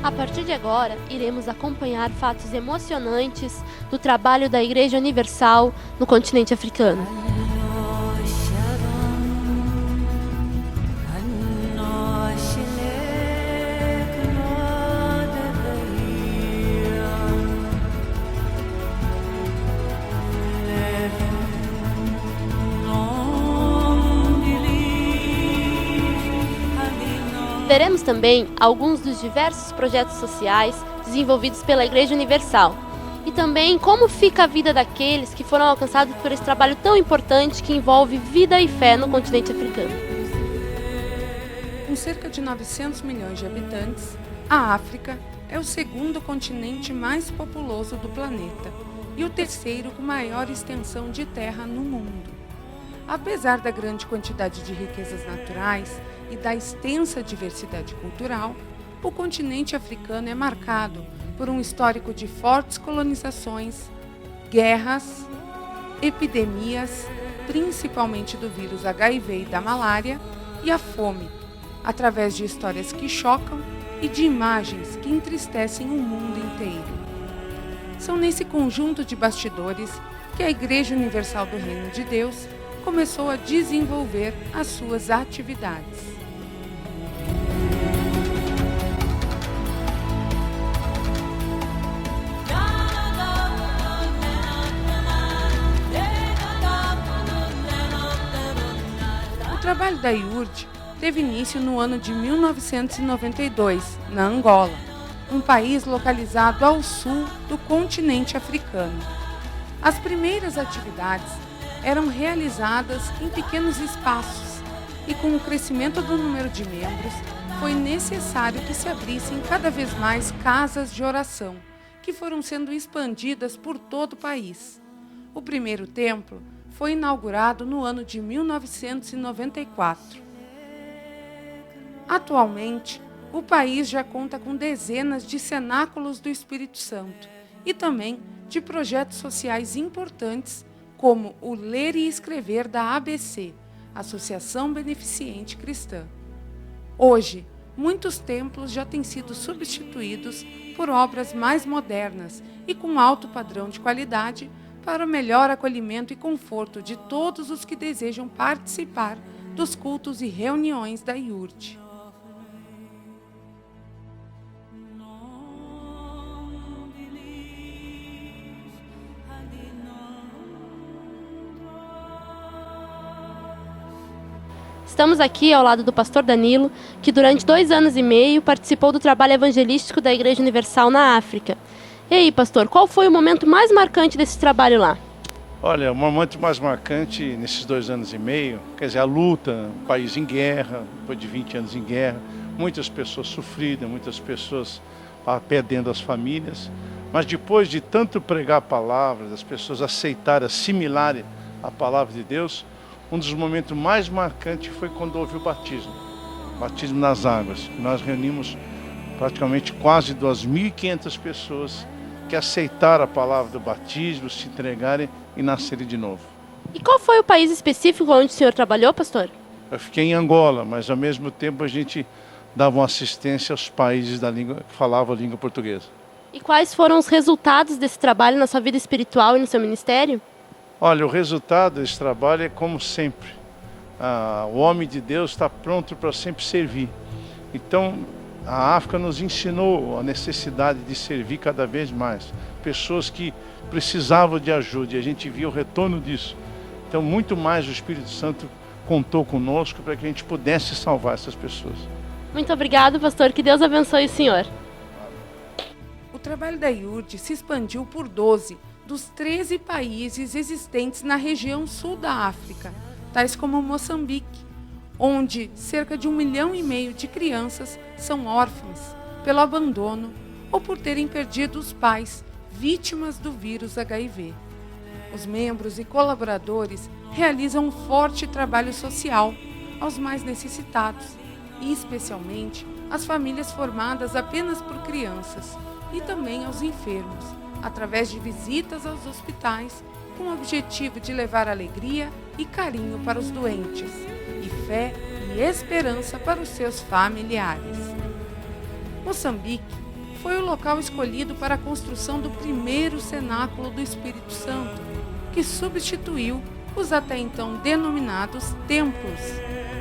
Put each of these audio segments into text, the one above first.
A partir de agora, iremos acompanhar fatos emocionantes do trabalho da Igreja Universal no continente africano. Veremos também alguns dos diversos projetos sociais desenvolvidos pela Igreja Universal e também como fica a vida daqueles que foram alcançados por esse trabalho tão importante que envolve vida e fé no continente africano. Com cerca de 900 milhões de habitantes, a África é o segundo continente mais populoso do planeta e o terceiro com maior extensão de terra no mundo. Apesar da grande quantidade de riquezas naturais e da extensa diversidade cultural, o continente africano é marcado por um histórico de fortes colonizações, guerras, epidemias, principalmente do vírus HIV e da malária, e a fome, através de histórias que chocam e de imagens que entristecem o mundo inteiro. São nesse conjunto de bastidores que a Igreja Universal do Reino de Deus começou a desenvolver as suas atividades. O trabalho da IURD teve início no ano de 1992, na Angola, um país localizado ao sul do continente africano. As primeiras atividades eram realizadas em pequenos espaços e, com o crescimento do número de membros, foi necessário que se abrissem cada vez mais casas de oração, que foram sendo expandidas por todo o país. O primeiro templo foi inaugurado no ano de 1994. Atualmente, o país já conta com dezenas de cenáculos do Espírito Santo e também de projetos sociais importantes como o Ler e Escrever da ABC, Associação Beneficente Cristã. Hoje, muitos templos já têm sido substituídos por obras mais modernas e com alto padrão de qualidade para o melhor acolhimento e conforto de todos os que desejam participar dos cultos e reuniões da IURD. Estamos aqui ao lado do pastor Danilo, que durante 2 anos e meio participou do trabalho evangelístico da Igreja Universal na África. E aí, pastor, qual foi o momento mais marcante desse trabalho lá? Olha, o momento mais marcante nesses 2 anos e meio, quer dizer, a luta, o país em guerra, depois de 20 anos em guerra, muitas pessoas sofridas, muitas pessoas perdendo as famílias, mas depois de tanto pregar a palavra, das pessoas aceitarem, assimilarem a palavra de Deus, um dos momentos mais marcantes foi quando houve o batismo nas águas. Nós reunimos praticamente quase 2.500 pessoas que aceitaram a palavra do batismo, se entregarem e nascerem de novo. E qual foi o país específico onde o senhor trabalhou, pastor? Eu fiquei em Angola, mas ao mesmo tempo a gente dava uma assistência aos países da língua, que falavam a língua portuguesa. E quais foram os resultados desse trabalho na sua vida espiritual e no seu ministério? Olha, o resultado desse trabalho é como sempre. O homem de Deus está pronto para sempre servir. Então, a África nos ensinou a necessidade de servir cada vez mais. Pessoas que precisavam de ajuda e a gente viu o retorno disso. Então, muito mais o Espírito Santo contou conosco para que a gente pudesse salvar essas pessoas. Muito obrigado, pastor. Que Deus abençoe o senhor. O trabalho da IURD se expandiu por 12 dos 13 países existentes na região sul da África, tais como Moçambique, onde cerca de 1,5 milhão de crianças são órfãs pelo abandono ou por terem perdido os pais, vítimas do vírus HIV. Os membros e colaboradores realizam um forte trabalho social aos mais necessitados e, especialmente, às famílias formadas apenas por crianças e também aos enfermos, através de visitas aos hospitais, com o objetivo de levar alegria e carinho para os doentes, e fé e esperança para os seus familiares. Moçambique foi o local escolhido para a construção do primeiro cenáculo do Espírito Santo, que substituiu os até então denominados templos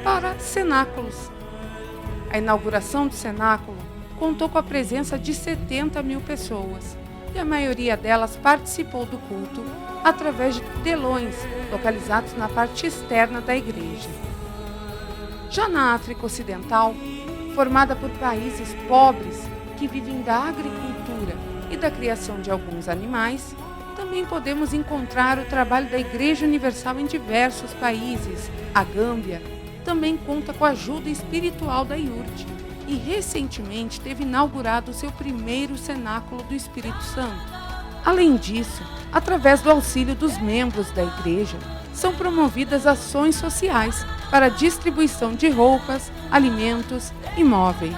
para cenáculos. A inauguração do cenáculo contou com a presença de 70 mil pessoas, e a maioria delas participou do culto através de telões localizados na parte externa da igreja. Já na África Ocidental, formada por países pobres que vivem da agricultura e da criação de alguns animais, também podemos encontrar o trabalho da Igreja Universal em diversos países. A Gâmbia também conta com a ajuda espiritual da IURD e recentemente teve inaugurado o seu primeiro cenáculo do Espírito Santo. Além disso, através do auxílio dos membros da igreja, são promovidas ações sociais para a distribuição de roupas, alimentos e móveis.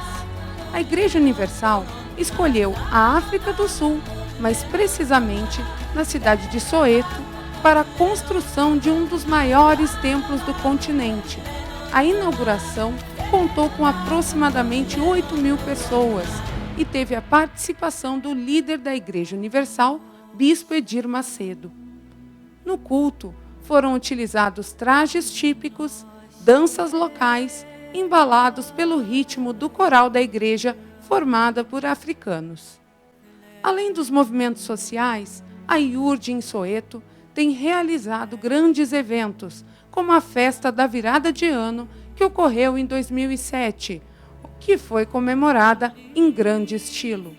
A Igreja Universal escolheu a África do Sul, mais precisamente na cidade de Soweto, para a construção de um dos maiores templos do continente. A inauguração contou com aproximadamente 8 mil pessoas e teve a participação do líder da Igreja Universal, Bispo Edir Macedo. No culto, foram utilizados trajes típicos, danças locais, embalados pelo ritmo do coral da igreja formada por africanos. Além dos movimentos sociais, a IURD em Soweto tem realizado grandes eventos, como a festa da virada de ano que ocorreu em 2007, que foi comemorada em grande estilo.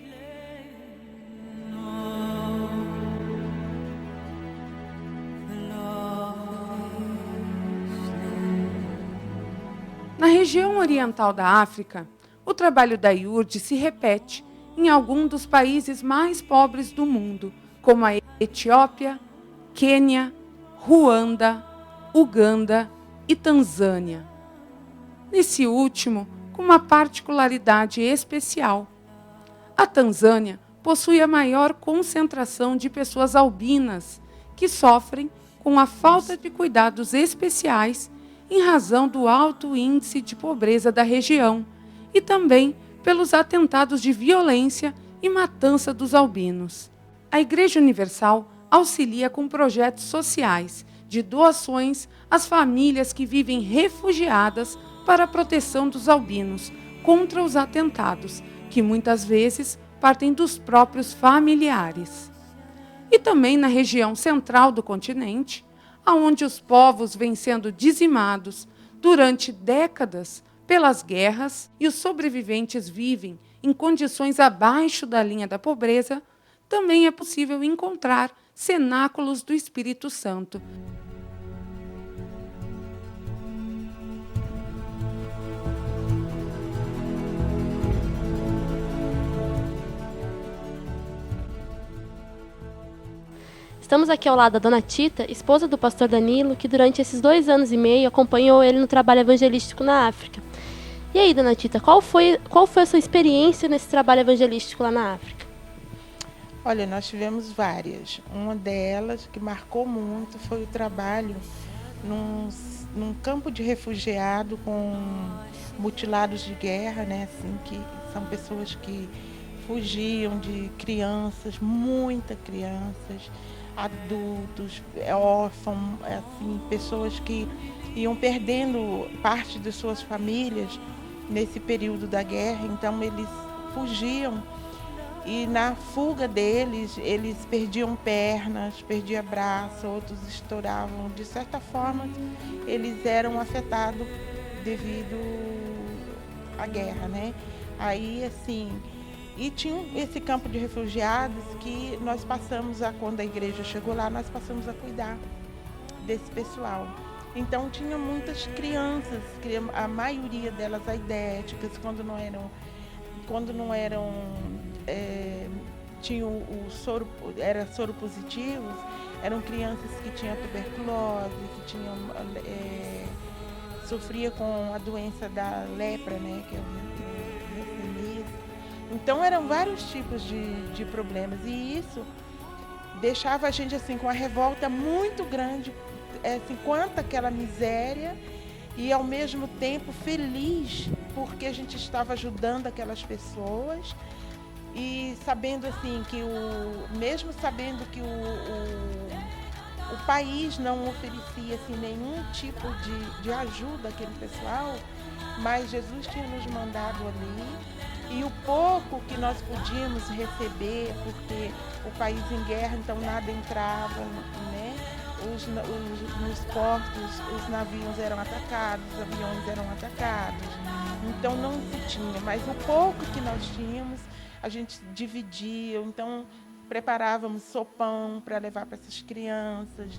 Na região oriental da África, o trabalho da IURD se repete em alguns dos países mais pobres do mundo, como a Etiópia, Quênia, Ruanda, Uganda e Tanzânia. Nesse último, com uma particularidade especial. A Tanzânia possui a maior concentração de pessoas albinas que sofrem com a falta de cuidados especiais em razão do alto índice de pobreza da região e também pelos atentados de violência e matança dos albinos. A Igreja Universal auxilia com projetos sociais de doações às famílias que vivem refugiadas para a proteção dos albinos contra os atentados, que muitas vezes partem dos próprios familiares. E também na região central do continente, onde os povos vêm sendo dizimados durante décadas pelas guerras e os sobreviventes vivem em condições abaixo da linha da pobreza, também é possível encontrar cenáculos do Espírito Santo. Estamos aqui ao lado da Dona Tita, esposa do pastor Danilo, que durante esses 2 anos e meio acompanhou ele no trabalho evangelístico na África. E aí, Dona Tita, qual foi a sua experiência nesse trabalho evangelístico lá na África? Olha, nós tivemos várias. Uma delas que marcou muito foi o trabalho num campo de refugiado com mutilados de guerra, né? Assim, que são pessoas que fugiam de crianças, muitas crianças, adultos, órfãos, assim, pessoas que iam perdendo parte de suas famílias nesse período da guerra, então eles fugiam e na fuga deles, eles perdiam pernas, perdiam braço, outros estouravam. De certa forma, eles eram afetados devido à guerra, né? Aí, assim, e tinha esse campo de refugiados que nós passamos quando a igreja chegou lá, nós passamos a cuidar desse pessoal. Então tinha muitas crianças, a maioria delas aidéticas, quando não eram tinham o soro, era soro positivos, eram crianças que tinham tuberculose, que tinham sofria com a doença da lepra, né, que é então eram vários tipos de problemas e isso deixava a gente assim com uma revolta muito grande, assim, quanto aquela miséria e ao mesmo tempo feliz porque a gente estava ajudando aquelas pessoas E sabendo assim que mesmo sabendo que o país não oferecia assim, nenhum tipo de ajuda àquele pessoal, mas Jesus tinha nos mandado ali. E o pouco que nós podíamos receber, porque o país em guerra, então nada entrava, né? Nos portos, os navios eram atacados, os aviões eram atacados. Então não se tinha, mas o pouco que nós tínhamos, a gente dividia. Então preparávamos sopão para levar para essas crianças.